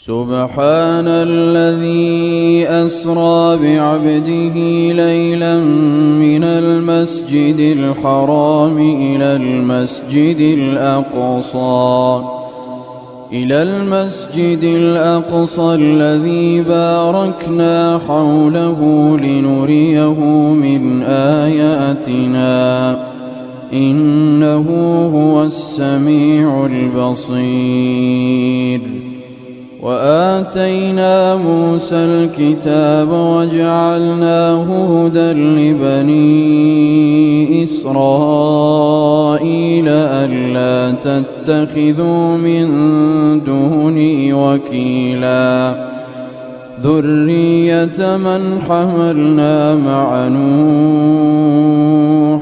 سبحان الذي أسرى بعبده ليلا من المسجد الحرام إلى المسجد الأقصى الذي باركنا حوله لنريه من آياتنا إنه هو السميع البصير. وآتينا موسى الكتاب وجعلناه هدى لبني إسرائيل ألا تتخذوا من دوني وكيلا ذرية من حملنا مع نوح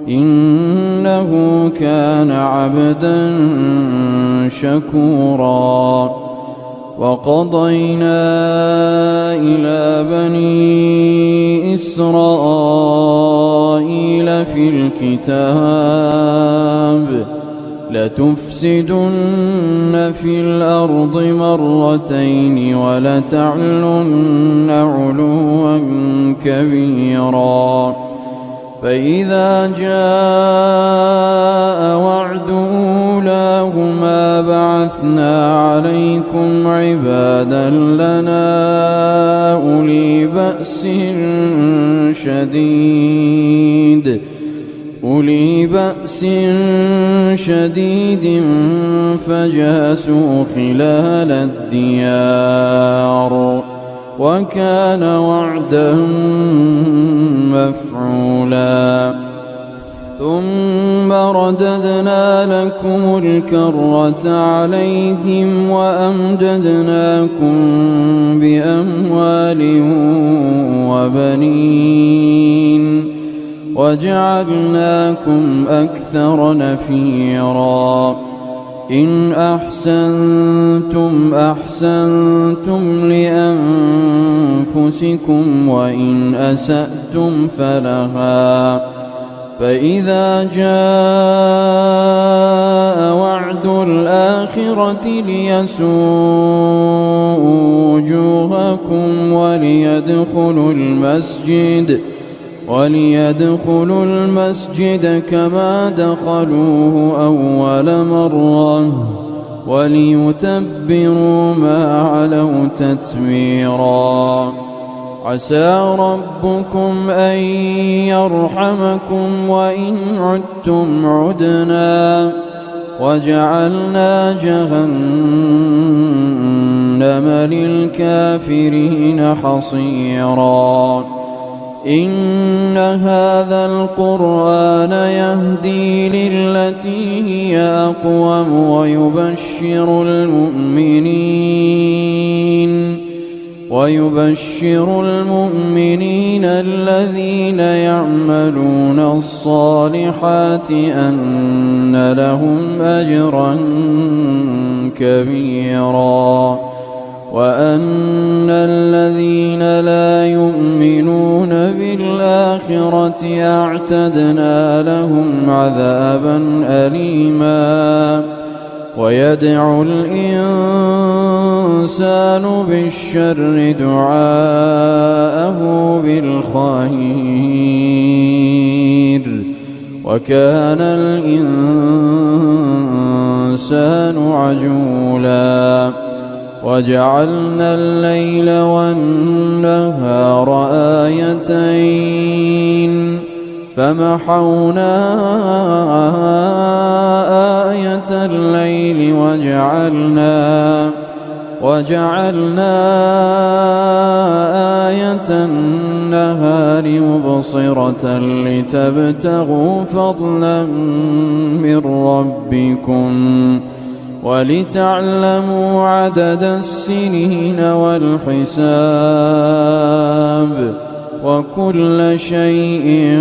إنه كان عبدا شكورا. وقضينا إلى بني إسرائيل في الكتاب لتفسدن في الأرض مرتين ولتعلن علوا كبيرا. فإذا جاء وعد أولاهما بعثنا عليكم عبادا لنا أولي بأس شديد فجاسوا خلال الديار وكان وعدا مفعولا. ثم رددنا لكم الكرة عليهم وأمددناكم بأموال وبنين وجعلناكم أكثر نفيرا. إن أحسنتم أحسنتم لأنفسكم وإن أسأتم فلها. فإذا جاء وعد الآخرة ليسوءوا وجوهكم وليدخلوا المسجد كما دخلوه أول مرة وليتبروا ما علوا تتبيرا. عسى ربكم أن يرحمكم وإن عدتم عدنا وجعلنا جهنم للكافرين حصيرا. إن هذا القرآن يهدي للتي هي أقوم ويبشر المؤمنين الذين يعملون الصالحات أن لهم أجرا كبيرا وأن الذين لا يؤمنون بالآخرة أعتدنا لهم عذابا أليما. ويدعو الإنسان بالشر دعاءه بالخير وكان الإنسان عجولا. وجعلنا الليل والنهار آيتين فمحونا آية الليل وجعلنا آية النهار مبصرة لتبتغوا فضلا من ربكم ولتعلموا عدد السنين والحساب وكل شيء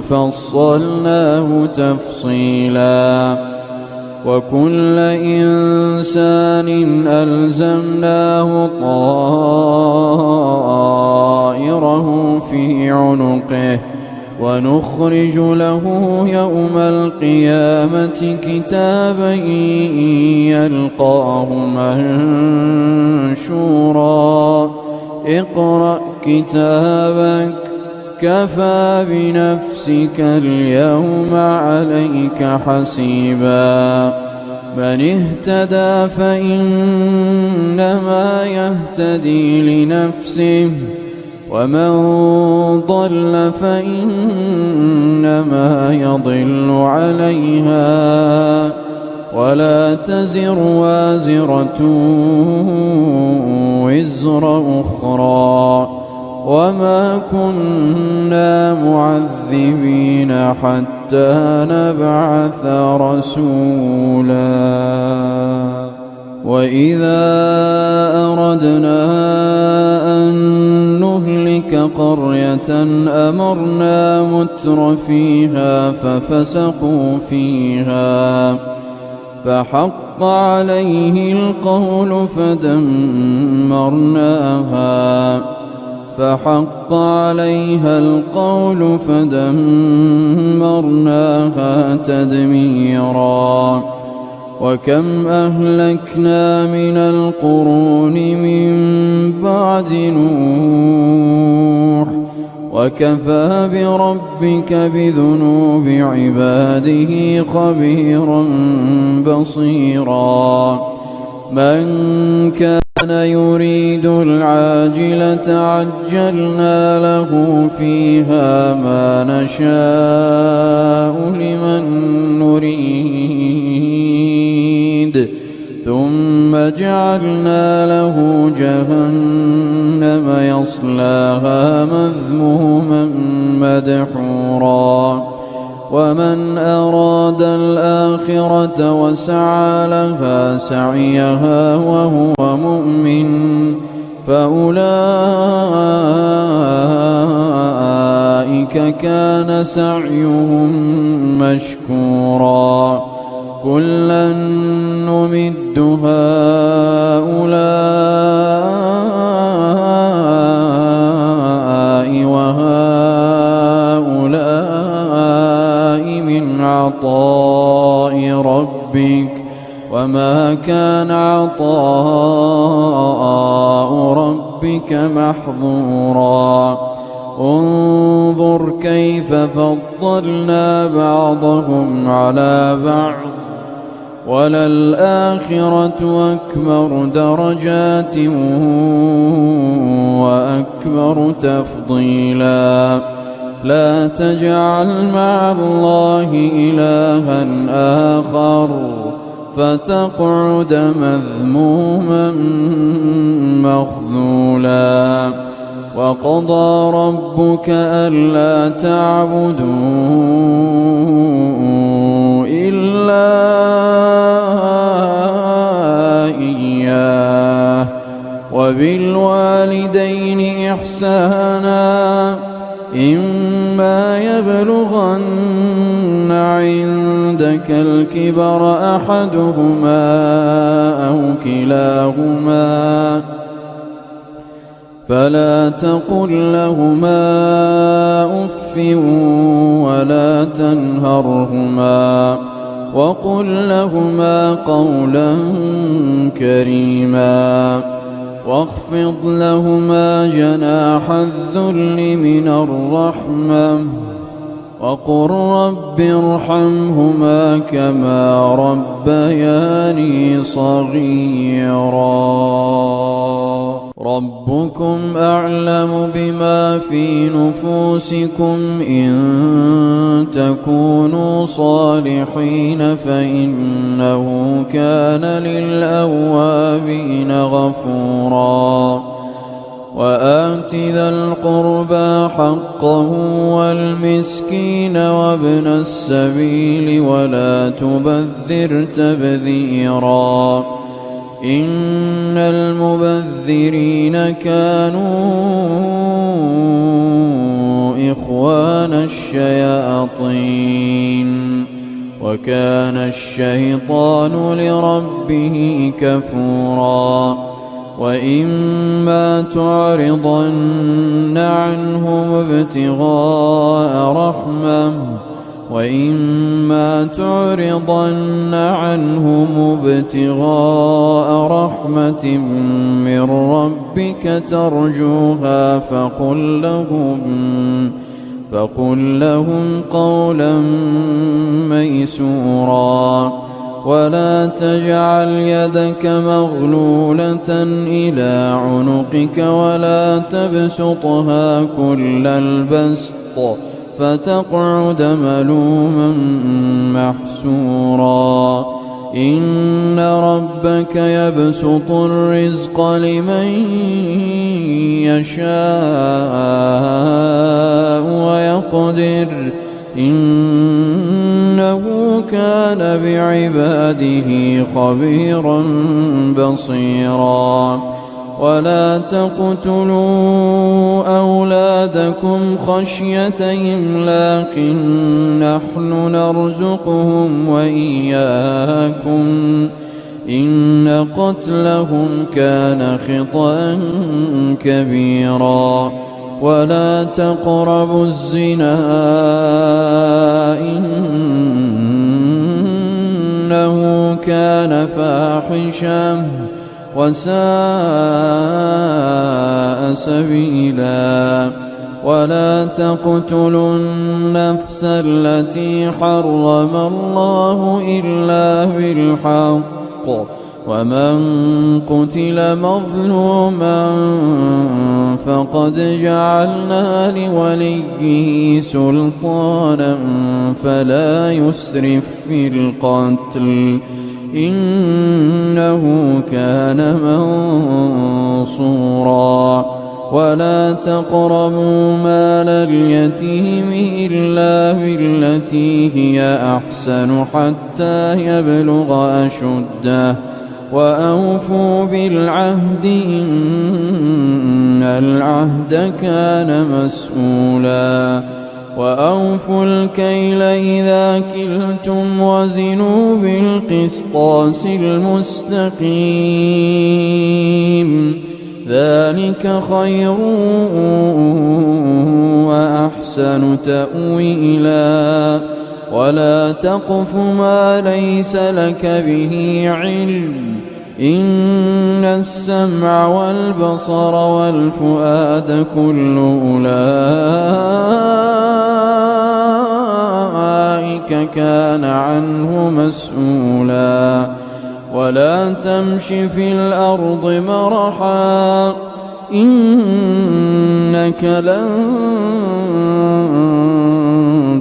فصلناه تفصيلا. وكل إنسان ألزمناه طائره في عنقه ونخرج له يوم القيامة كتابا يلقاه منشورا اقرأ كتابك كفى بنفسك اليوم عليك حسيبا من اهتدى فإنما يهتدي لنفسه ومن ضل فإنما يضل عليها ولا تزر وازرة وزر أخرى وما كنا معذبين حتى نبعث رسولا وإذا أردنا أن نهلك قرية أمرنا متر فيها ففسقوا فيها فحق عليه القول فدمرناها تدميرا وكم أهلكنا من القرون من بعد نوح وكفى بربك بذنوب عباده خبيرا بصيرا من كان يريد العاجلة عجلنا له فيها ما نشاء لمن نريد ثم جعلنا له جهنم يصلاها مذموما مدحورا ومن أراد الآخرة وسعى لها سعيها وهو مؤمن فأولئك كان سعيهم مشكورا كلا نمد هؤلاء وهؤلاء من عطاء ربك وما كان عطاء ربك محظورا انظر كيف فضلنا بعضهم على بعض وللآخرة أكبر درجات وأكبر تفضيلا لا تجعل مع الله إلها آخر فتقعد مذموما مخذولا وقضى ربك ألا تعبدوا إلا إياه وبالوالدين إحسانا إما يبلغن عندك الكبر أحدهما أو كلاهما فلا تقل لهما أف ولا تنهرهما وقل لهما قولا كريما واخفض لهما جناح الذل من الرحمة وقل رب ارحمهما كما ربياني صغيرا ربكم أعلم بما في نفوسكم إن تكونوا صالحين فإنه كان للأوابين غفورا وآت ذا القربى حقه والمسكين وابن السبيل ولا تبذر تبذيرا إن المبذرين كانوا إخوان الشياطين وكان الشيطان لربه كفورا وإما تعرضن عنهم ابتغاء رحمة من ربك ترجوها فقل لهم قولا ميسورا. ولا تجعل يدك مغلولة إلى عنقك ولا تبسطها كل البسط فتقعد ملوما محسورا. إن ربك يبسط الرزق لمن يشاء ويقدر إنه كان بعباده خبيرا بصيرا. ولا تقتلوا أولادكم خشية إملاق نحن نرزقهم وإياكم إن قتلهم كان خطأ كبيرا. ولا تقربوا الزنا إنه كان فاحشة وساء سبيلا. ولا تقتلوا النفس التي حرم الله إلا بالحق ومن قتل مظلوما فقد جعلنا لوليه سلطانا فلا يسرف في القتل إنه كان منصورا. ولا تقربوا مال اليتيم إلا بالتي هي أحسن حتى يبلغ أشده وأوفوا بالعهد إن العهد كان مسؤولا. وأوفوا الكيل إذا كلتم وزنوا بالقسطاس المستقيم ذلك خير وأحسن تأويلا. ولا تقف ما ليس لك به علم إن السمع والبصر والفؤاد كل أولئك كان عنه مسؤولا. ولا تمش في الأرض مرحا إنك لن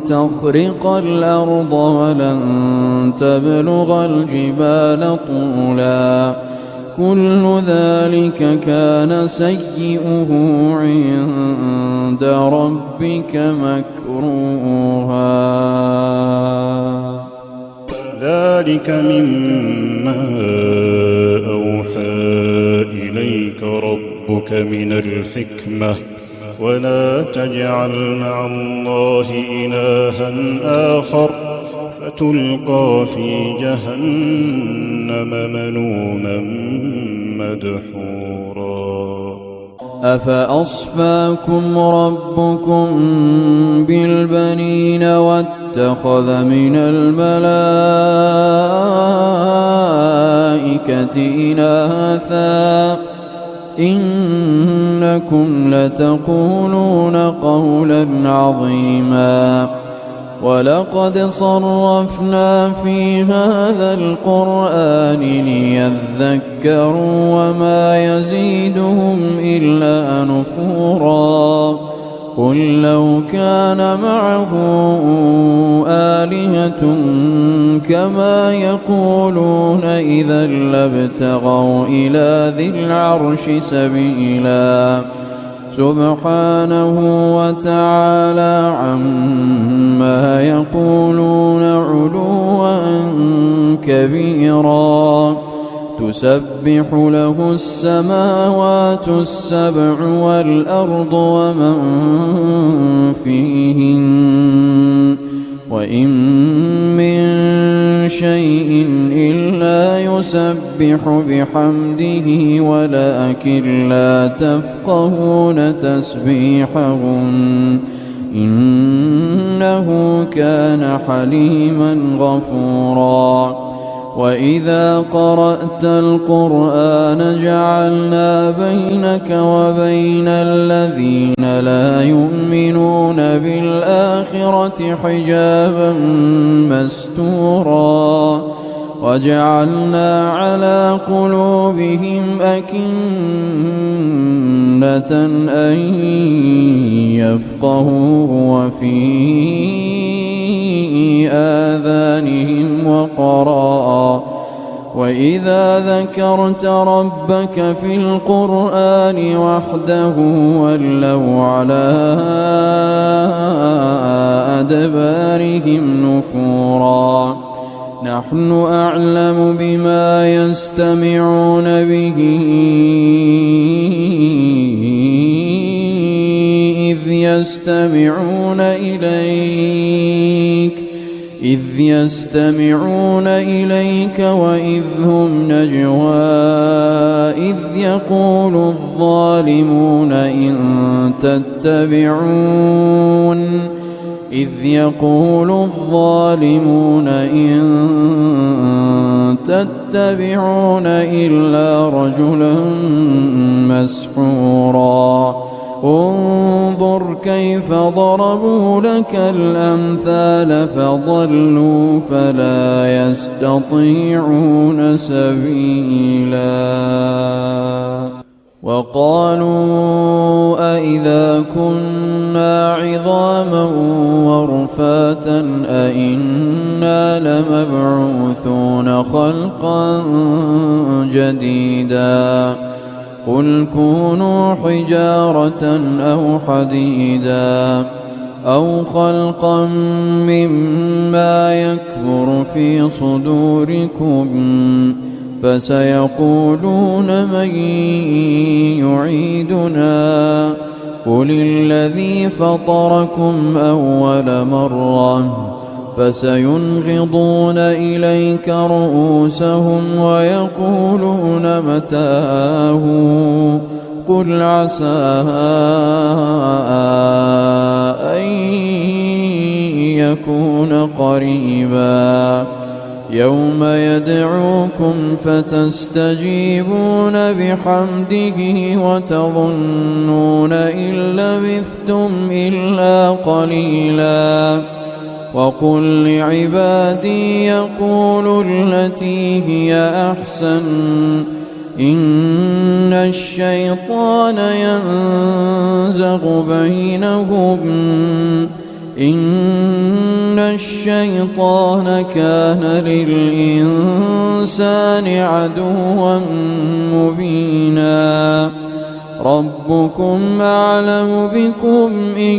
تخرق الأرض ولن تبلغ الجبال طولا كل ذلك كان سيئه عند ربك مكروها. ذلك مما أوحى إليك ربك من الحكمة ولا تجعل مع الله إلها آخر فتلقى في جهنم ملوما مدحورا. أفأصفاكم ربكم بالبنين واتخذ من الملائكة إناثا إنكم لتقولون قولا عظيما. ولقد صرفنا في هذا القرآن ليذكروا وما يزيدهم إلا نفورا. قل لو كان معه آلهة كما يقولون إذا لابتغوا إلى ذي العرش سبيلا. سبحانه وتعالى عما يقولون علوا كبيرا. تسبح له السماوات السبع والأرض ومن فيهن وإن من شيء إلا يسبح بحمده ولكن لا تفقهون تسبيحهم إنه كان حليما غفورا وإذا قرأت القرآن جعلنا بينك وبين الذين لا يؤمنون بالآخرة حجابا مستورا وجعلنا على قلوبهم أكنة أن يفقهوه وفي آذانهم وقرا وإذا ذكرت ربك في القرآن وحده ولوا على أدبارهم نفورا نحن أعلم بما يستمعون به إذ يستمعون إليك وإذ هم نجوى إذ يقول الظالمون إن تتبعون إلا رجلا مسحورا انظر كيف ضربوا لك الأمثال فضلوا فلا يستطيعون سبيلا وقالوا أإذا كنا عظاما ورفاتا أإنا لمبعوثون خلقا جديدا قل كونوا حجارة أو حديدا أو خلقا مما يكبر في صدوركم فسيقولون من يعيدنا قل الذي فطركم أول مرة فسينغضون إليك رؤوسهم ويقولون متاه قل عسى أن يكون قريبا يوم يدعوكم فتستجيبون بحمده وتظنون إن لبثتم إلا قليلا وقل لعبادي يقولوا التي هي أحسن إن الشيطان ينزغ بينهم إن الشيطان كان للإنسان عدوا مبينا ربكم أعلم بكم إن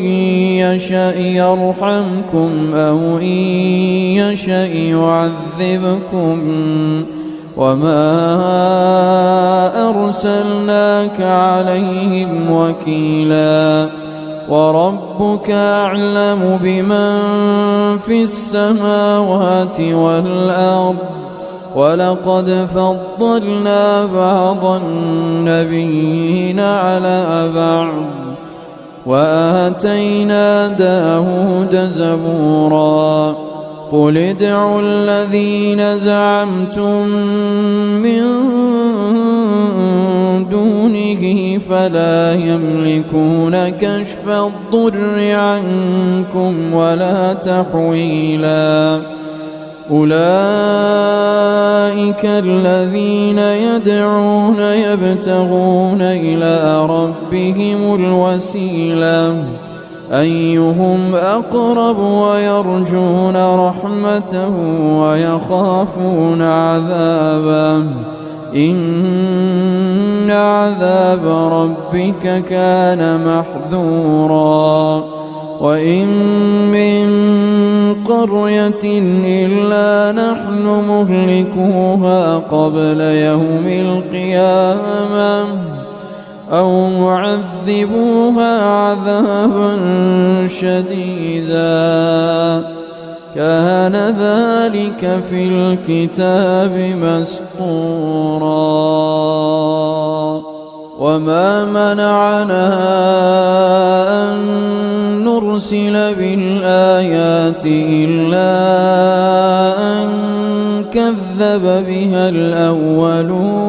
يشأ يرحمكم أو إن يشأ يعذبكم وما أرسلناك عليهم وكيلا وربك أعلم بمن في السماوات والأرض ولقد فضلنا بعض النبيين على بعض وآتينا داود زبورا قل ادعوا الذين زعمتم من دونه فلا يملكون كشف الضر عنكم ولا تحويلا أولئك الذين يدعون يبتغون إلى ربهم الوسيلة أيهم أقرب ويرجون رحمته ويخافون عذابه إن عذاب ربك كان محذورا وإن من قرية إلا نحن مهلكوها قبل يوم القيامة أو معذبوها عذابا شديدا كان ذلك في الكتاب مسطورا وما منعنا أن نرسل بالآيات إلا أن كذب بها الأولون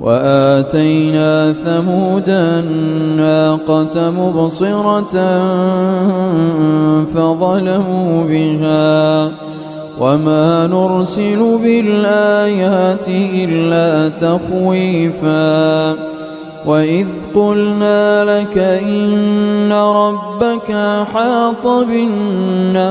وآتينا ثمود الناقة مبصرة فظلموا بها وما نرسل بالآيات إلا تخويفا وإذ قلنا لك إن ربك أحاط بالناس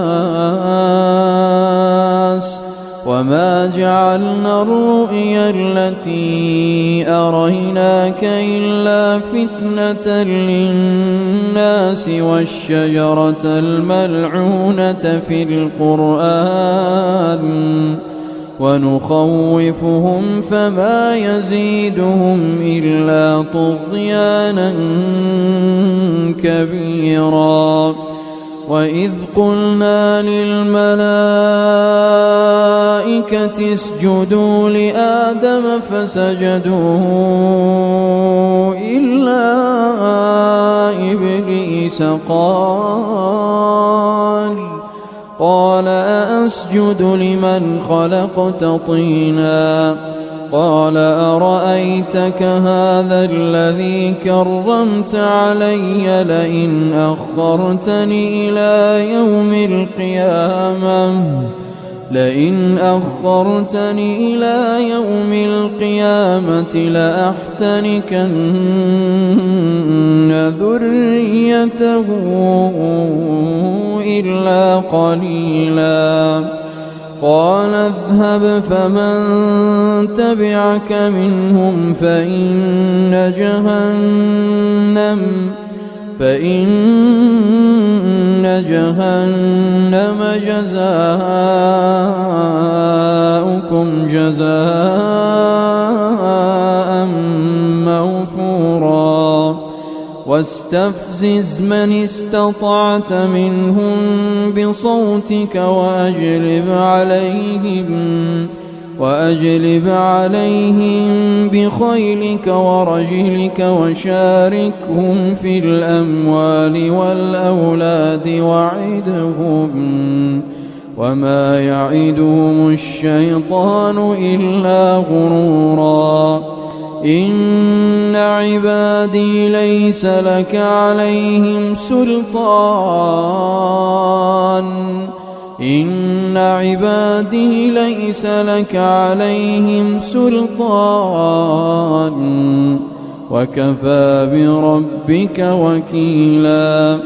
وما جعلنا الرؤيا التي أريناك إلا فتنة للناس والشجرة الملعونة في القرآن ونخوفهم فما يزيدهم إلا طغيانا كبيرا وإذ قلنا للملائكة اسجدوا لآدم فسجدوا إلا إبليس قال أأسجد لمن خلقت طينا قال أرأيتك هذا الذي كرمت علي لئن أخرتني إلى يوم القيامة لأحتنكن ذريته إلا قليلا قال اذهب فمن تبعك منهم فإن جهنم جزاؤكم جزاء موفورا واستفزز من استطعت منهم بصوتك وأجلب عليهم بخيلك ورجلك وشاركهم في الأموال والأولاد وعدهم وما يعدهم الشيطان إلا غرورا إن عبادي ليس لك عليهم سلطان وكفى بربك وكيلا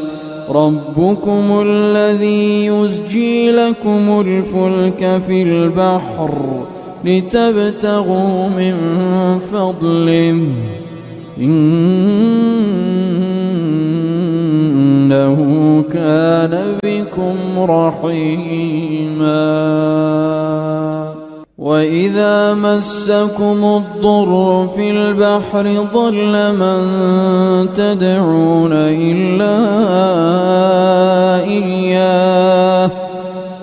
ربكم الذي يزجي لكم الفلك في البحر لتبتغوا من فضله إنه كان بكم رحيما وإذا مسكم الضر في البحر ضل من تدعون إلا إياه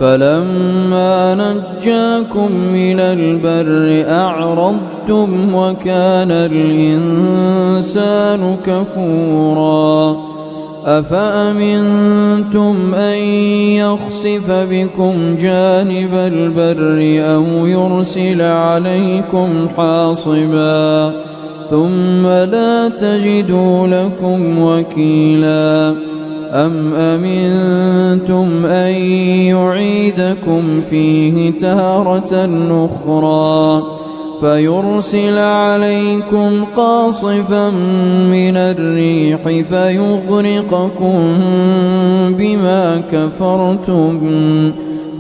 فلما نجاكم من البر أعرضتم وكان الإنسان كفورا أفأمنتم أن يخسف بكم جانب البر أو يرسل عليكم حاصبا ثم لا تجدوا لكم وكيلا أم أمنتم أن يعيدكم فيه تارة أخرى فيرسل عليكم قاصفا من الريح فيغرقكم بما كفرتم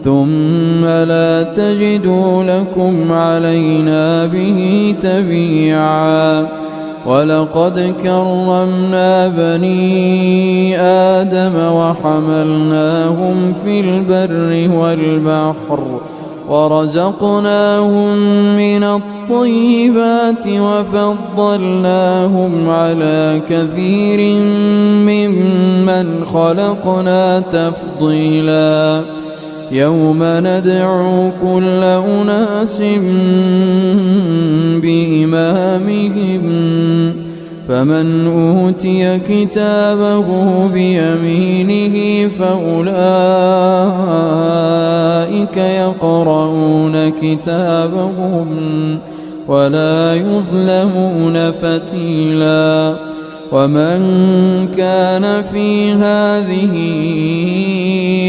ثم لا تجدوا لكم علينا به تبيعا ولقد كرمنا بني آدم وحملناهم في البر والبحر ورزقناهم من الطيبات وفضلناهم على كثير ممن خلقنا تفضيلا يوم ندعو كل أناس بإمامهم فمن أوتي كتابه بيمينه فأولئك يقرؤون كتابهم ولا يظلمون فتيلا ومن كان في هذه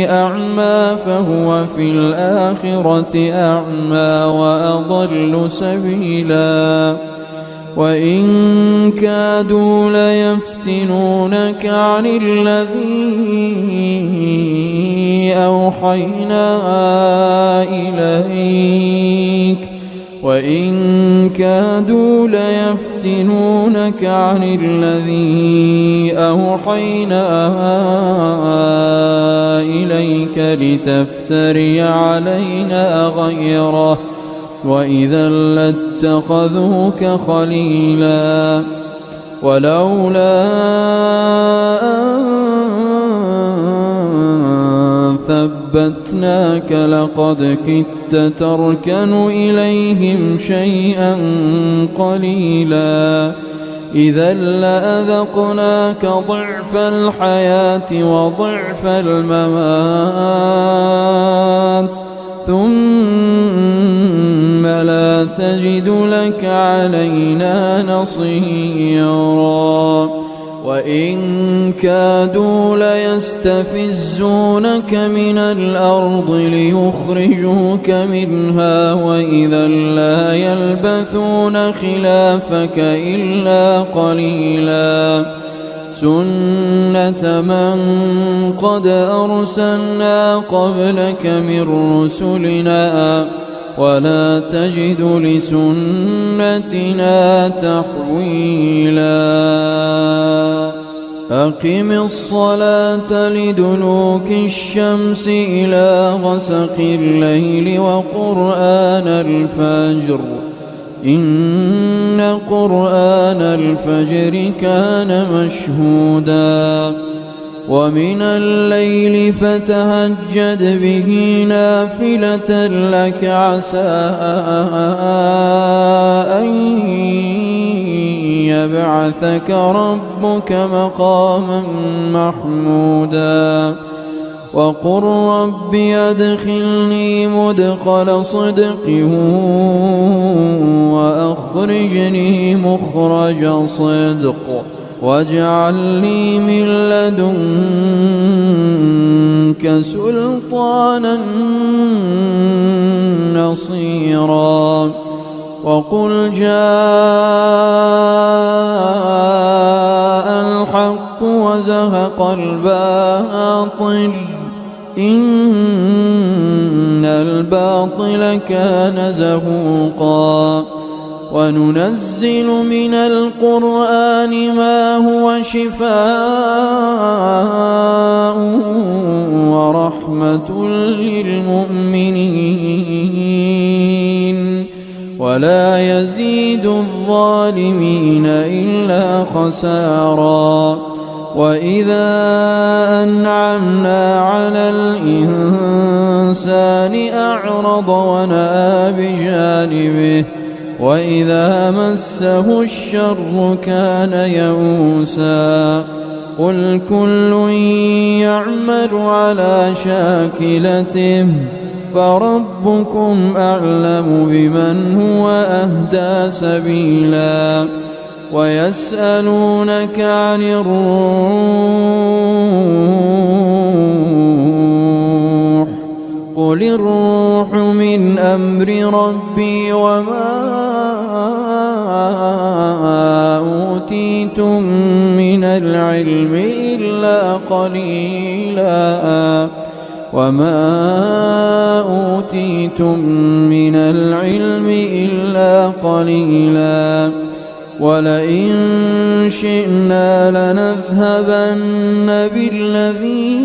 أعمى فهو في الآخرة أعمى وأضل سبيلا وإن كادوا ليفتنونك عن الذي أوحينا إليك وإن كادوا ليفتنونك عن الذي أوحينا إليك لتفتري علينا غيره وإذا لاتخذوك خليلا ولولا أن ثبتناك لقد كدت تركن إليهم شيئا قليلا إذا لأذقناك ضعف الحياة وضعف الممات ثم لا تجد لك علينا نصيرا وإن كادوا ليستفزونك من الأرض ليخرجوك منها وإذا لا يلبثون خلافك إلا قليلا سنة من قد أرسلنا قبلك من رسلنا ولا تجد لسنتنا تحويلا أقم الصلاة لدلوك الشمس إلى غسق الليل وقرآن الفجر إن قرآن الفجر كان مشهودا ومن الليل فتهجد به نافلة لك عسى أن يبعثك ربك مقاما محمودا وقل رب أدخلني مدخل صدق وأخرجني مخرج صدق واجعل لي من لدنك سلطانا نصيرا وقل جاء الحق وزهق الباطل إن الباطل كان زهوقا وننزل من القرآن ما هو شفاء ورحمة للمؤمنين ولا يزيد الظالمين إلا خسارا وإذا أنعمنا على الإنسان أعرض ونأى بجانبه وإذا مسه الشر كان يئوسا قل كل يعمل على شاكلته فربكم أعلم بمن هو أهدى سبيلا ويسألونك عن الروح قل الروح من أمر ربي وما أوتيتم من العلم إلا قليلا ولئن شئنا لنذهبن بالذي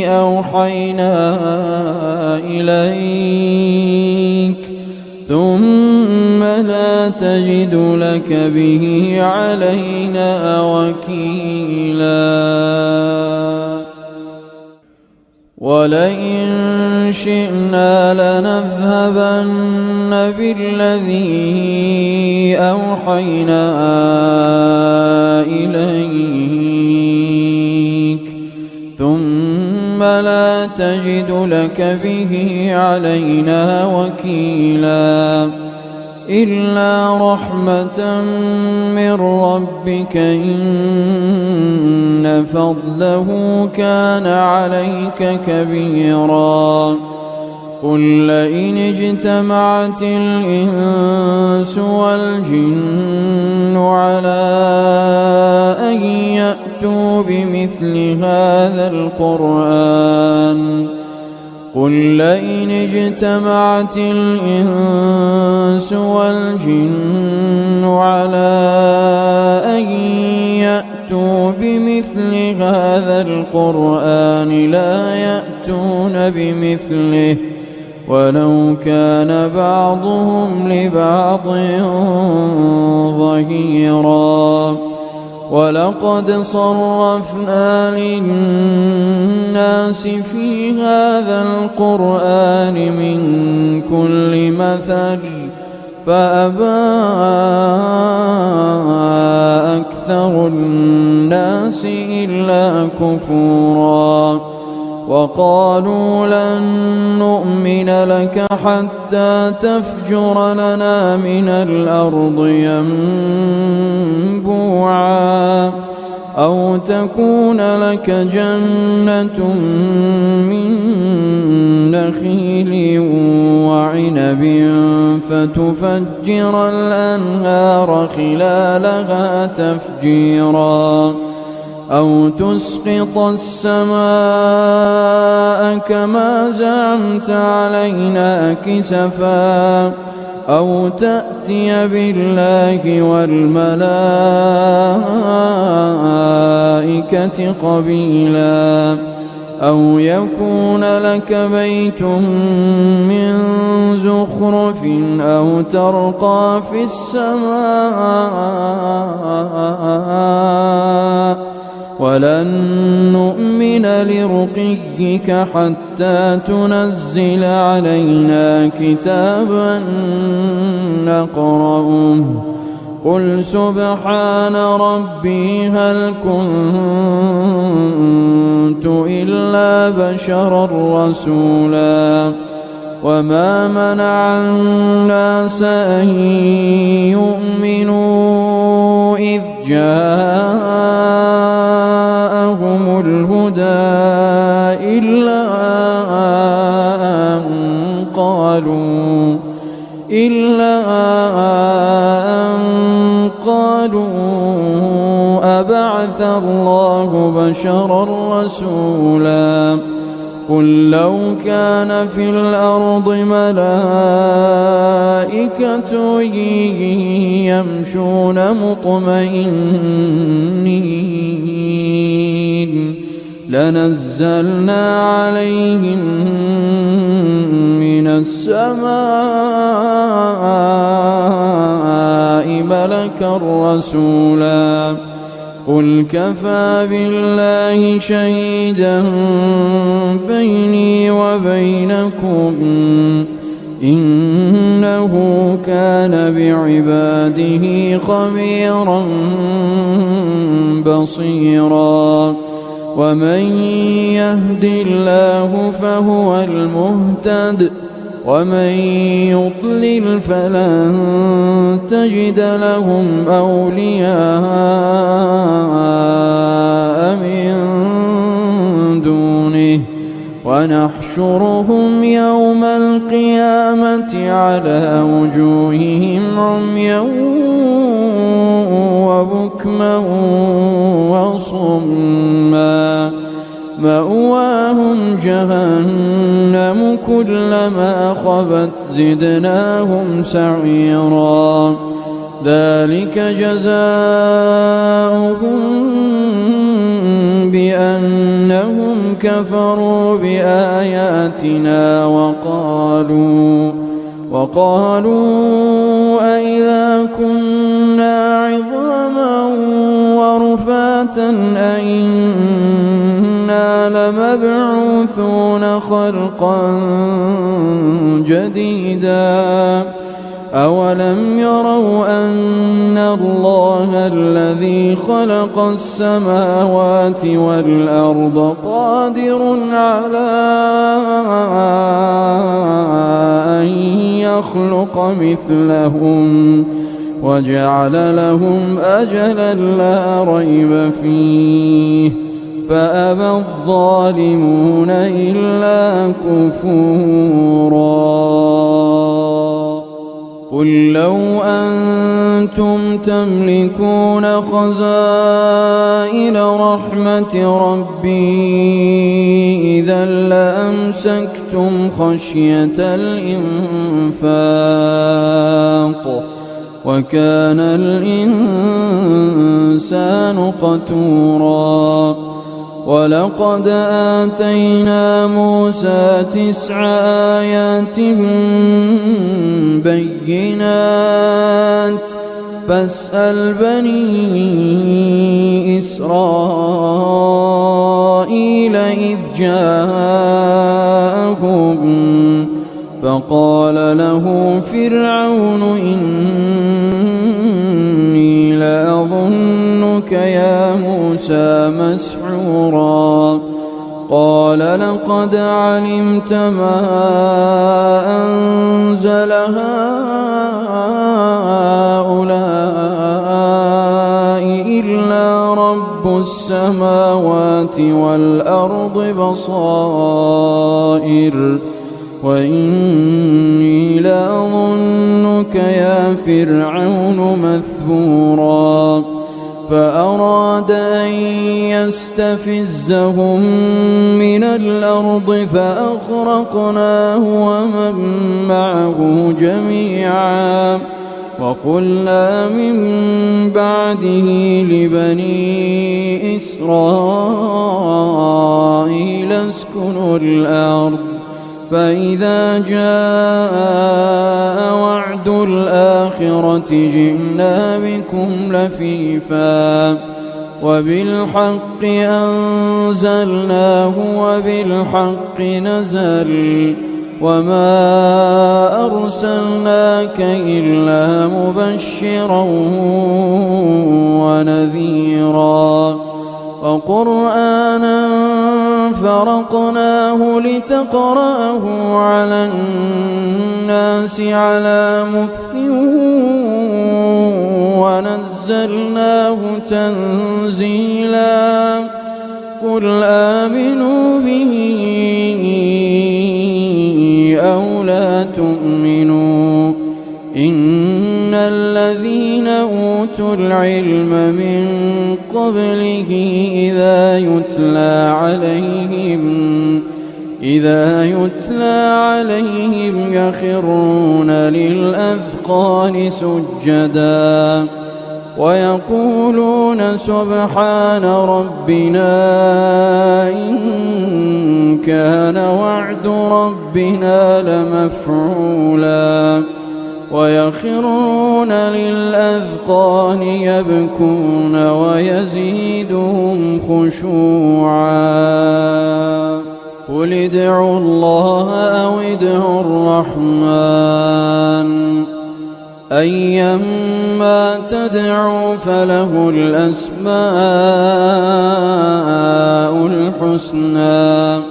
أوحينا إليك ثم لا تجد لك به علينا وكيلا ولئن شئنا لنذهبن بالذي أوحينا إليك ثم لا تجد لك به علينا وكيلا إلا رحمة من ربك إن فضله كان عليك كبيرا قل لئن اجتمعت الإنس والجن على أن يأتوا بمثل هذا القرآن قل لئن اجتمعت الإنس والجن على أن يأتوا بمثل هذا القرآن لا يأتون بمثله ولو كان بعضهم لبعض ظهيرا ولقد صرفنا للناس في هذا القرآن من كل مثل فأبى أكثر الناس إلا كفورا وقالوا لن نؤمن لك حتى تفجر لنا من الأرض ينبوعا أو تكون لك جنة من نخيل وعنب فتفجر الأنهار خلالها تفجيرا أو تسقط السماء كما زعمت علينا كسفا أو تأتي بالله والملائكة قبيلا أو يكون لك بيت من زخرف أو ترقى في السماء ولن نؤمن لرقيك حتى تنزل علينا كتابا نقرأه قل سبحان ربي هل كنت إلا بشرا رسولا وما منع الناس أن يؤمنوا إذ جاءهم الهدى إلا أن قالوا أبعث الله بشرا رسولا قل لو كان في الأرض ملائكة يمشون مطمئنين لنزلنا عليهم من السماء ملكا رسولا قل كفى بالله شهيدا بيني وبينكم إنه كان بعباده خبيرا بصيرا ومن يهد الله فهو المهتد ومن يضلل فلن تجد لهم أولياء من دونه ونحشرهم يوم القيامة على وجوههم عميا وبكما وصما مأواهم جهنم كلما خبت زدناهم سعيرا ذلك جزاؤهم بأنهم كفروا بآياتنا وقالوا أئذا كنا عظاما ورفاتا أئنا لمبعوثون خلقا جديدا أولم يروا أن الله الذي خلق السماوات والأرض قادر على أن يخلق مثلهم وجعل لهم أجلا لا ريب فيه فأبى الظالمون إلا كفورا قل لو أنتم تملكون خزائن رحمة ربي إذا لأمسكتم خشية الإنفاق وكان الإنسان قتورا ولقد آتينا موسى 9 آيات بينات فاسأل بني إسرائيل إذ جاءهم فقال له فرعون إني لأظنك يا موسى مسحورا قال لقد علمت ما أنزل هؤلاء إلا رب السماوات والأرض بصائر وإني لأظنك يا فرعون مثبورا فأراد أن يستفزهم من الأرض فأغرقناه ومن معه جميعا وقلنا من بعده لبني إسرائيل اسكنوا الأرض فإذا جاء وعد الآخرة جئنا بكم لفيفا وبالحق أنزلناه وبالحق نزل وما أرسلناك إلا مبشرا ونذيرا وقرآنا فرقناه لتقرأه على الناس على مكث ونزلناه تنزيلا قل آمنوا به أو لا تؤمنوا إن الذين أوتوا العلم من قبله إذا يتلى عليهم يخرون للأذقان سجدا ويقولون سبحان ربنا إن كان وعد ربنا لمفعولا ويخرون للأذقان يبكون ويزيدهم خشوعا قل ادعوا الله أو ادعوا الرحمن أيما تدعوا فله الأسماء الحسنى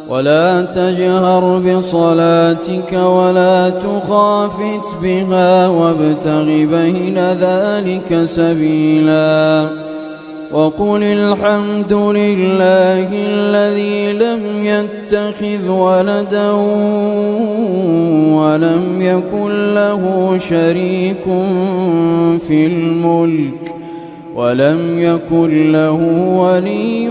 ولا تجهر بصلاتك ولا تخافت بها وابتغ بين ذلك سبيلا وقل الحمد لله الذي لم يتخذ ولدا ولم يكن له شريك في الملك ولم يكن له ولي